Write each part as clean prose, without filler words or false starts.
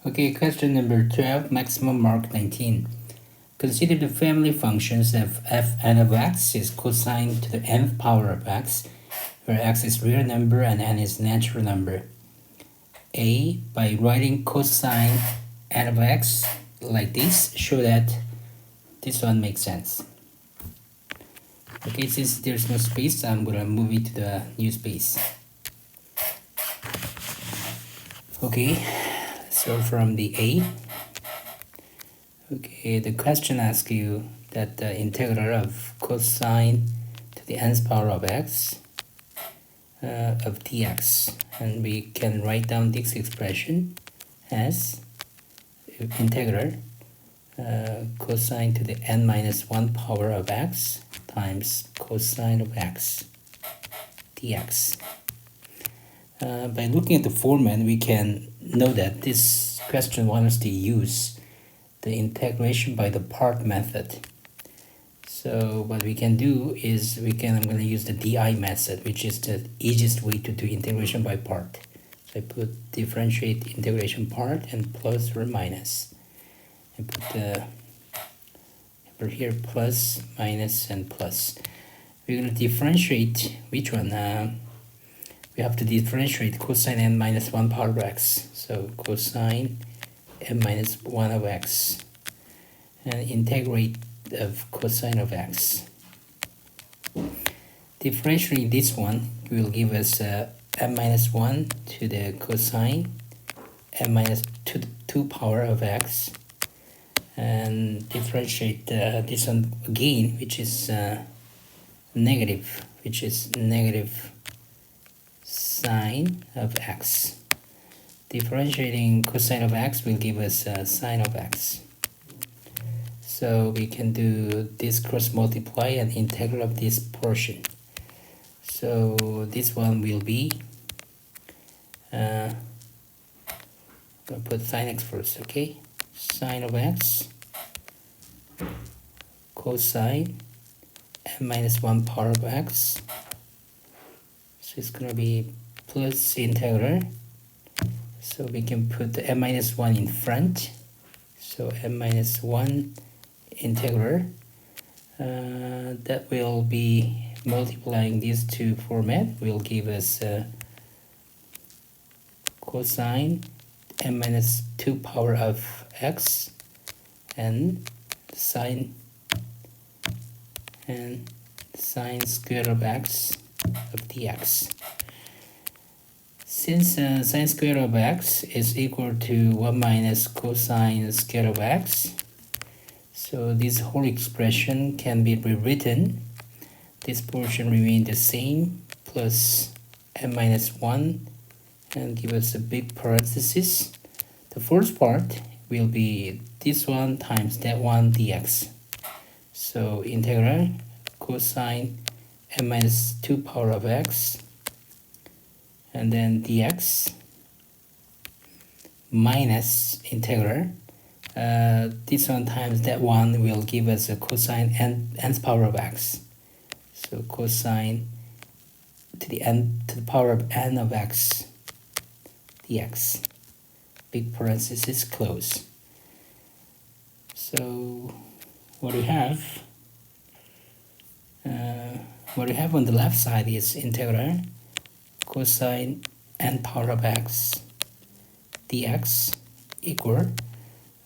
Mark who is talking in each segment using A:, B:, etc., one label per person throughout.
A: Okay, question number 12, maximum mark 19. Consider the family functions of fn of x is cosine to the nth power of x, where x is real number and n is natural number. A, by writing cosine n of x like this, show that this one makes sense. Okay, since there's no space, I'm gonna move it to the new space. Okay, so from the A, okay, the question asks you that the integral of cosine to the nth power of x of dx, and we can write down this expression as integral cosine to the n minus 1 power of x times cosine of x dx. By looking at the format, we can know that this question wants us to use the integration by the part method. So what we can do is I'm going to use the DI method, which is the easiest way to do integration by part. So I put differentiate integration part and plus or minus. I put the over here plus, minus, and plus. We're going to differentiate which one? We have to differentiate cosine n minus 1 power of x. So cosine n minus 1 of x. And integrate of cosine of x. Differentiating this one will give us n minus 1 to the cosine n minus 2 power of x. And differentiate this one again, which is negative sine of x. Differentiating cosine of x will give us sine of x. So we can do this cross multiply and integral of this portion. So this one will be I'll put sine x first, okay? Sine of x cosine n minus 1 power of x. So it's gonna be plus integral. So we can put the n minus 1 in front. So n minus 1 integral. That will be multiplying these two format will give us cosine n minus 2 power of x and sine square of x of dx. Since sine square of x is equal to 1 minus cosine square of x, so this whole expression can be rewritten. This portion remains the same, plus n minus 1, and give us a big parenthesis. The first part will be this one times that one dx. So integral cosine n minus 2 power of x, and then dx minus integral. This one times that one will give us a cosine nth power of x. So cosine to the power of n of x dx. Big parenthesis close. So what we have on the left side is integral cosine n power of x dx equal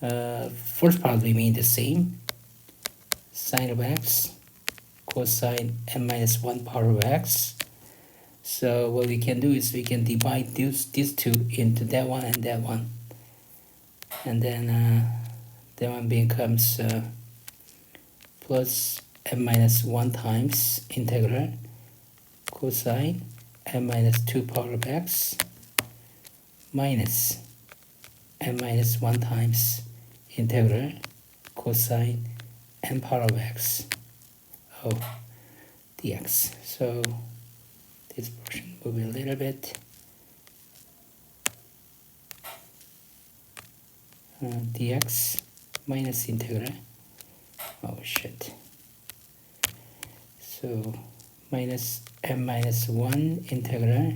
A: first part remain the same, sine of x cosine n minus 1 power of x. So what we can do is we can divide these two into that one and that one, and then that one becomes plus n minus 1 times integral cosine n minus 2 power of x minus n minus 1 times integral cosine n power of x dx. So this portion will be a little bit dx minus integral, so minus n minus 1 integral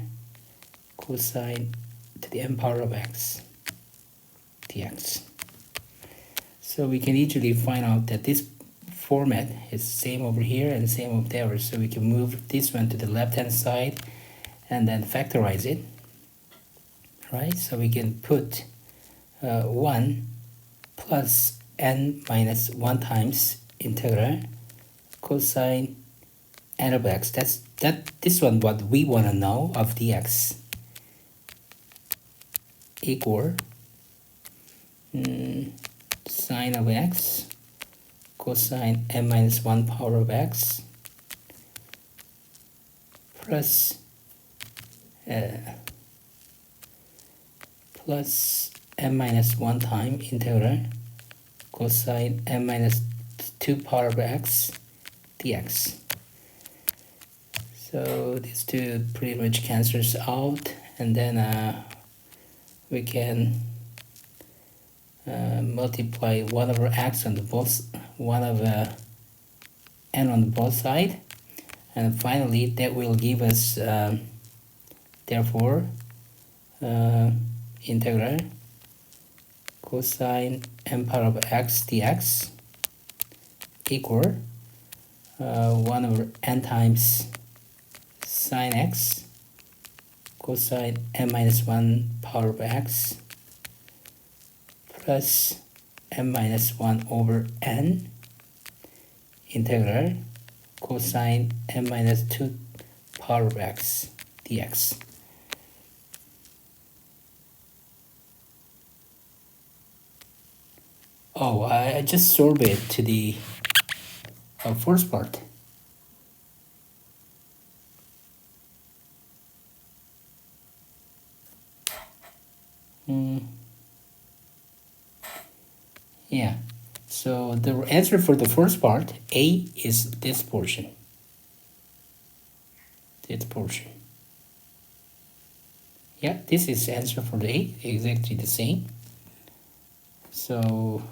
A: cosine to the n power of x dx. So we can easily find out that this format is same over here and same over there. So we can move this one to the left hand side and then factorize it, right? So we can put 1 plus n minus 1 times integral cosine n of x. This one what we want to know of dx equal sine of x cosine n minus 1 power of x plus n minus 1 time integral cosine n minus 2 power of x dx. So these two pretty much cancels out, and then we can multiply 1 over x on the both, 1 over n on both side, and finally that will give us therefore integral cosine n power of x dx equal 1 over n times sine x cosine n minus 1 power of x plus n minus 1 over n integral cosine n minus 2 power of x dx. Oh, I just solved it to the first part. Yeah, so the answer for the first part, A, is this portion. This portion. Yeah, this is the answer for the A, exactly the same. So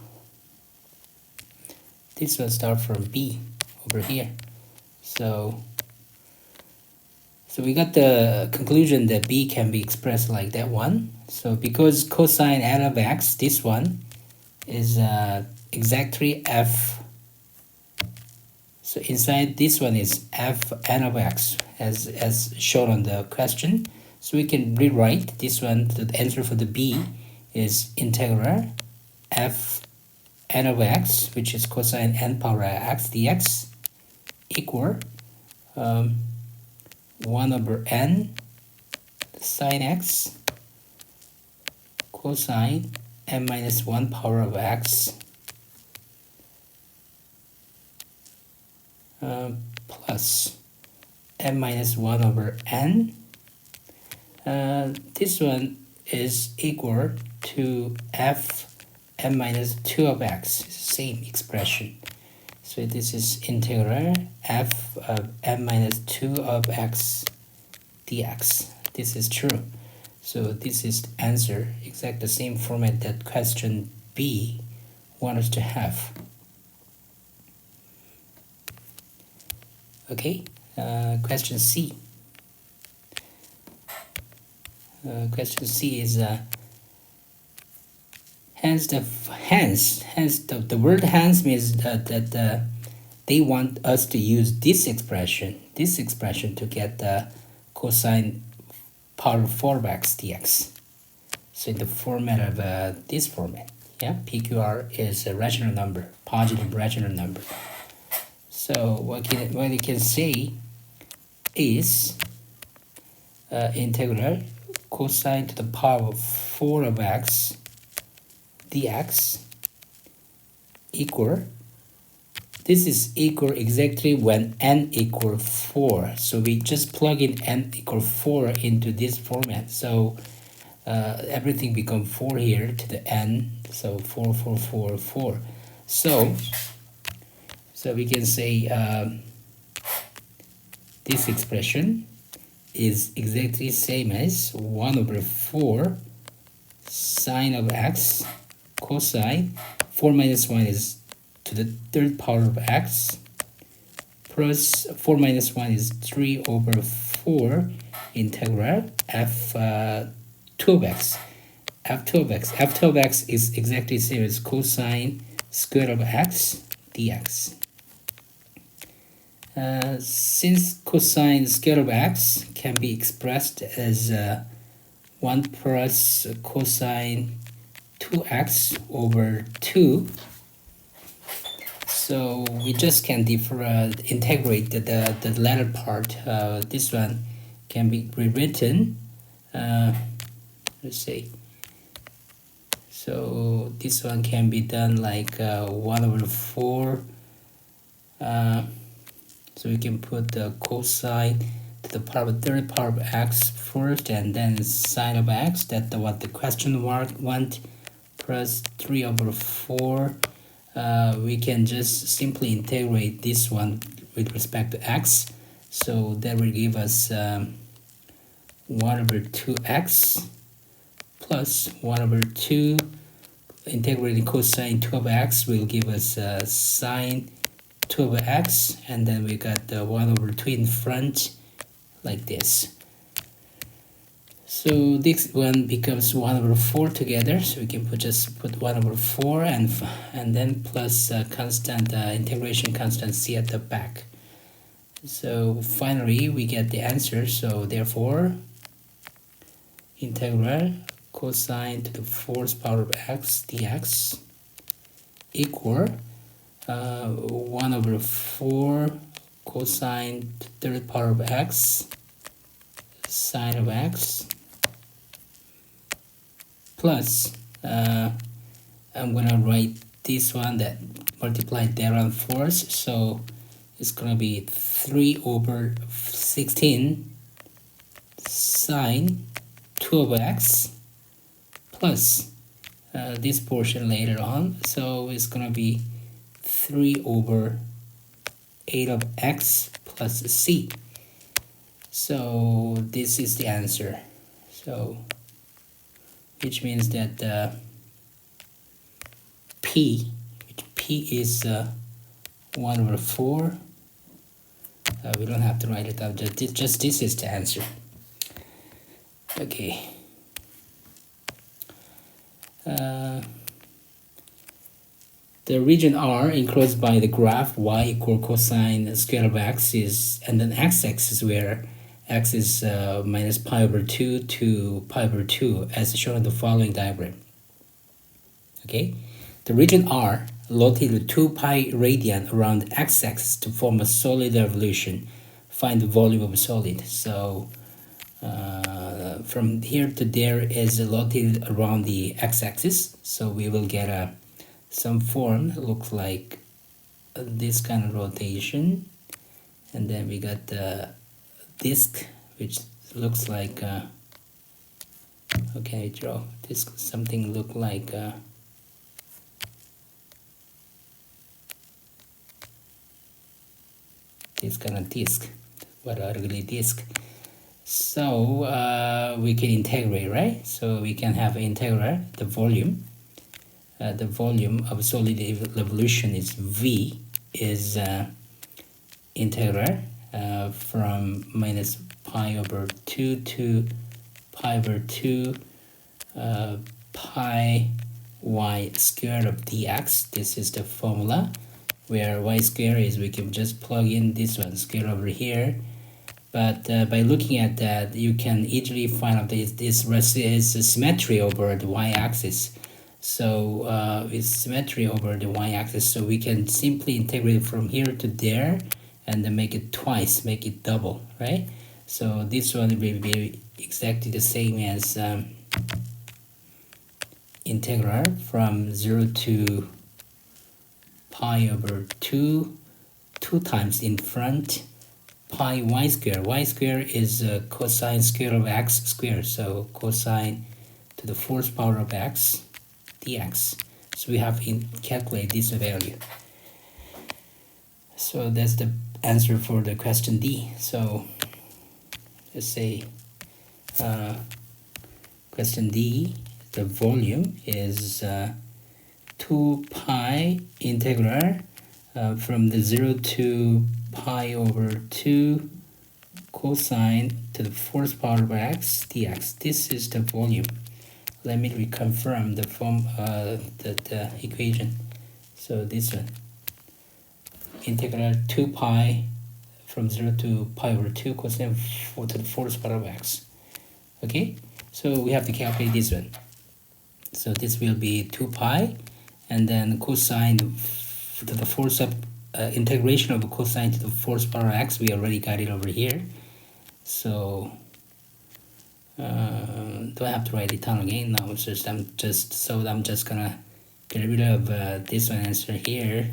A: this will start from B over here. So we got the conclusion that B can be expressed like that one. So because cosine n of x, this one, is exactly f. So inside this one is f n of x as shown on the question. So we can rewrite this one. The answer for the B is integral f n of x, which is cosine n power x dx, equal 1 over n sine x cosine n minus 1 power of x plus n minus 1 over n. This one is equal to f n minus 2 of x, same expression. So this is integral f of n minus 2 of x dx. This is true. So this is the answer, exact the same format that question B wants us to have. Okay, question C. Question C is hence the word hence means that they want us to use this expression to get the cosine power 4 of x dx. So in the format of this format, yeah, PQR is a rational number, positive rational number. So what you can say is integral cosine to the power of 4 of x dx equal, this is equal exactly when n equal 4. So we just plug in n equal 4 into this format. So everything become 4 here to the n. So 4, 4, 4, 4. So we can say this expression is exactly same as 1 over 4 sine of x cosine 4 minus 1 is to the third power of x plus 4 minus 1 is 3 over 4 integral f 2 of x. f12x. f12x is exactly the same as cosine square of x dx. Since cosine square of x can be expressed as 1 plus cosine 2x over 2, so we just can integrate the latter part. This one can be rewritten. Let's see. So this one can be done like 1 over 4. So we can put the cosine to the power of third power of x first, and then sine of x. That's what the question want. Plus 3 over 4. We can just simply integrate this one with respect to x. So that will give us 1 over 2x plus 1 over 2. Integrating cosine 2 over x will give us sine 2 over x, and then we got the 1 over 2 in front, like this. So this one becomes 1 over 4 together, so we can just put 1 over 4 and then plus constant integration constant c at the back. So finally we get the answer. So therefore integral cosine to the fourth power of x dx equal 1 over 4 cosine to third power of x sine of x plus I'm gonna write this one that multiplied there on force, so it's gonna be 3 over 16 sine 2 over x plus this portion later on, so it's gonna be 3 over 8 of x plus c. So this is the answer. So which means that P is 1 over 4. We don't have to write it out, just this is the answer. Okay. The region R enclosed by the graph y equal cosine square of x is, and then x-axis where x is minus pi over 2 to pi over 2 as shown in the following diagram. Okay, the region R rotated 2 pi radian around the x-axis to form a solid revolution. Find the volume of a solid. So from here to there is rotated around the x-axis, so we will get some form that looks like this kind of rotation, and then we got the disk which looks like okay, draw this something look like this kind of disk, what are really disk. So we can integrate, right? So we can have integral the volume of solid revolution is V, is integral from minus pi over 2 to pi over 2 pi y squared of dx. This is the formula where y squared is, we can just plug in this one square over here. But by looking at that, you can easily find out this is a symmetry over the y-axis. So it's symmetry over the y-axis, so we can simply integrate from here to there and then make it twice, make it double, right? So this one will be exactly the same as integral from 0 to pi over 2 times in front pi y square. Y square is cosine square of x squared, so cosine to the fourth power of x dx. So we have to calculate this value. So that's the answer for the question D. So let's say question D, the volume is 2 pi integral from the 0 to pi over 2 cosine to the fourth power of x dx. This is the volume let me reconfirm the form, the equation. So this one, integral 2 pi from 0 to pi over 2 cosine 4 to the fourth power of x. Okay, so we have to calculate this one. So this will be 2 pi, and then cosine to the fourth of integration of cosine to the fourth power of x. We already got it over here. So do I have to write it down again? No, it's just I'm just gonna get rid of this one answer here,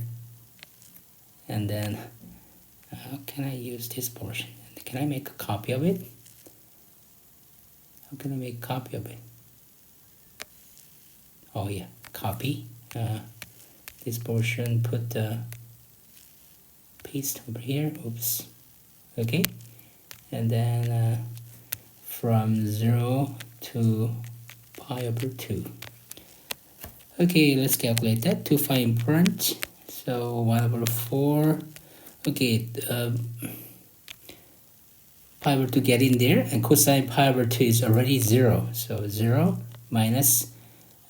A: and then how can I use this portion? Can I make a copy of it? How can I make a copy of it? Oh yeah, copy this portion, put the paste over here. Oops. Okay, and then from 0 to pi over 2. Okay, let's calculate that. 2 pi important, so 1 over 4. Okay, pi over 2 get in there, and cosine pi over 2 is already 0. So 0 minus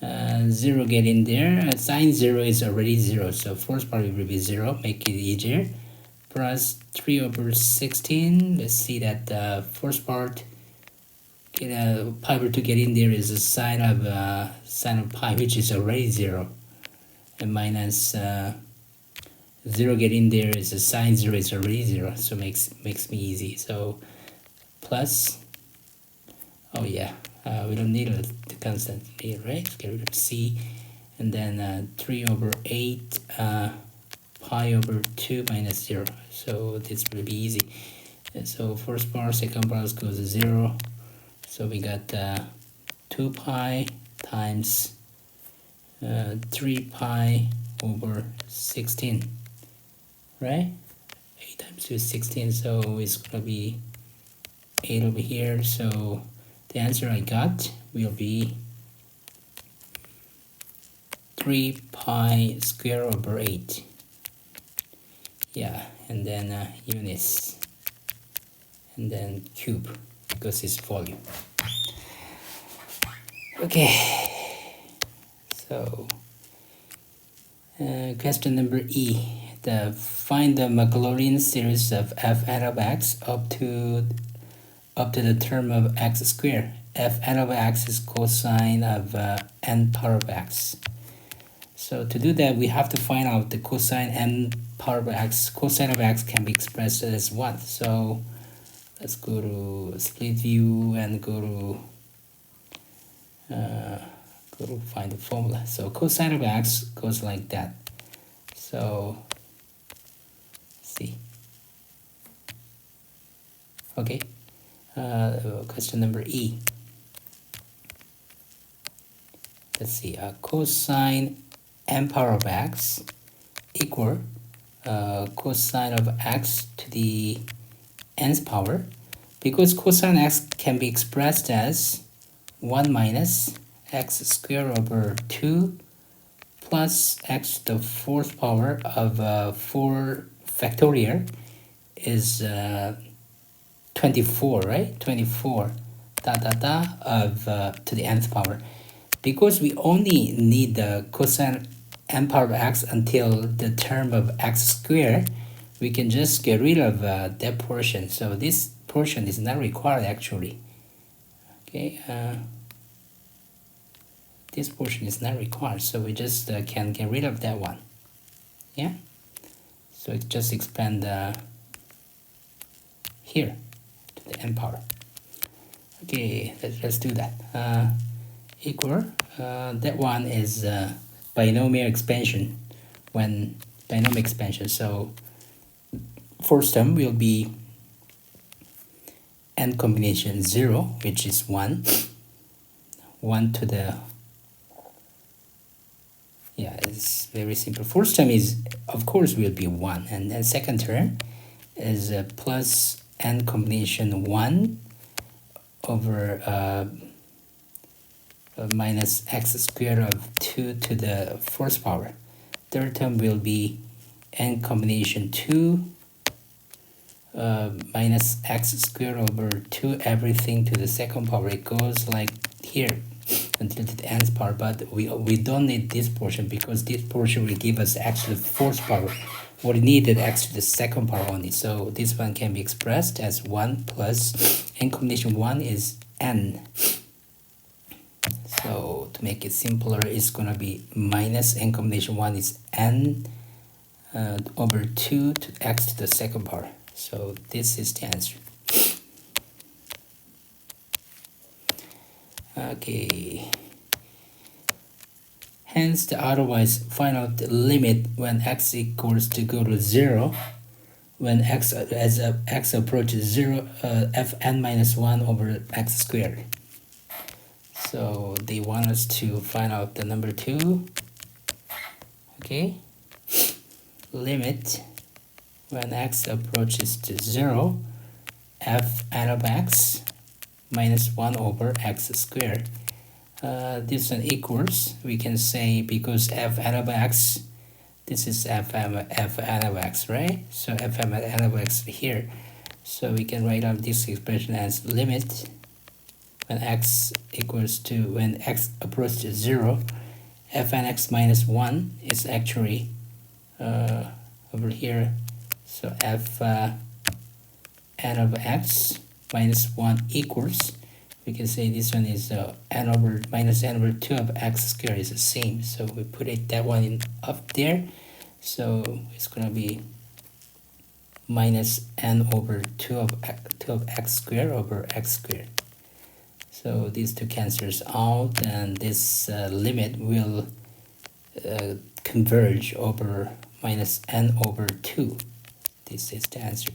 A: 0 get in there, and sine 0 is already 0. So first part will be 0, make it easier. Plus 3 over 16. Let's see that the first part, pi over 2 get in there is a sine of pi, which is already 0, and minus 0 get in there is a sine 0 is already 0, so makes me easy. So plus, oh yeah, we don't need the constant here, right? Get rid of c, and then 3 over 8 pi over 2 minus 0. So this will be easy. And so first part, second part goes to 0. So we got 2 pi times 3 pi over 16, right? 8 times 2 is 16, so it's gonna be 8 over here. So the answer I got will be 3 pi square over 8. Yeah, and then units, and then cube, because it's volume. Okay, so question number E. Find the Maclaurin series of f n of x up to the term of x squared. F n of x is cosine of n power of x. So to do that, we have to find out the cosine n power of x. Cosine of x can be expressed as what? So let's go to split view and go to find the formula. So cosine of x goes like that. So see. Okay. Question number E. Let's see. Cosine n power of x equal cosine of x to the nth power, because cosine x can be expressed as 1 minus x squared over 2 plus x to the fourth power of 4 factorial is 24, right? 24 of to the nth power. Because we only need the cosine n power of x until the term of x squared, we can just get rid of that portion. So this portion is not required actually. Okay, this portion is not required, so we just can get rid of that one. Yeah, so it just expand here to the n power. Okay, let's do that. Equal, that one is binomial expansion, when binomial expansion. So first term will be n combination 0, which is 1 to the, yeah, it's very simple. First term is, of course, will be 1, and then second term is plus n combination 1 over minus x squared of 2 to the fourth power. Third term will be n combination 2 minus x squared over 2 everything to the second power. It goes like here. until the nth power, but we don't need this portion because this portion will give us actually the fourth power. What we needed actually the second power only. So this one can be expressed as 1 plus n combination 1 is n. So to make it simpler, it's gonna be minus n combination 1 is n over 2 to x to the second power. So this is the answer. Okay. Hence, the otherwise find out the limit when x equals to go to 0, when x approaches 0, fn minus 1 over x squared. So they want us to find out the number 2. Okay. Limit when x approaches to 0, fn of x minus 1 over x squared. This one equals, we can say, because fn of x, this is fn of x, right? So fn of x here. So we can write out this expression as limit when x equals to, when x approaches 0, fn x minus 1 is actually over here. So fn of x minus 1 equals, we can say this one is n over minus n over 2 of x squared is the same. So we put it that one in up there. So it's gonna be minus n over 2 of x squared over x squared. So these two cancels out, and this limit will converge over minus n over 2. This is the answer.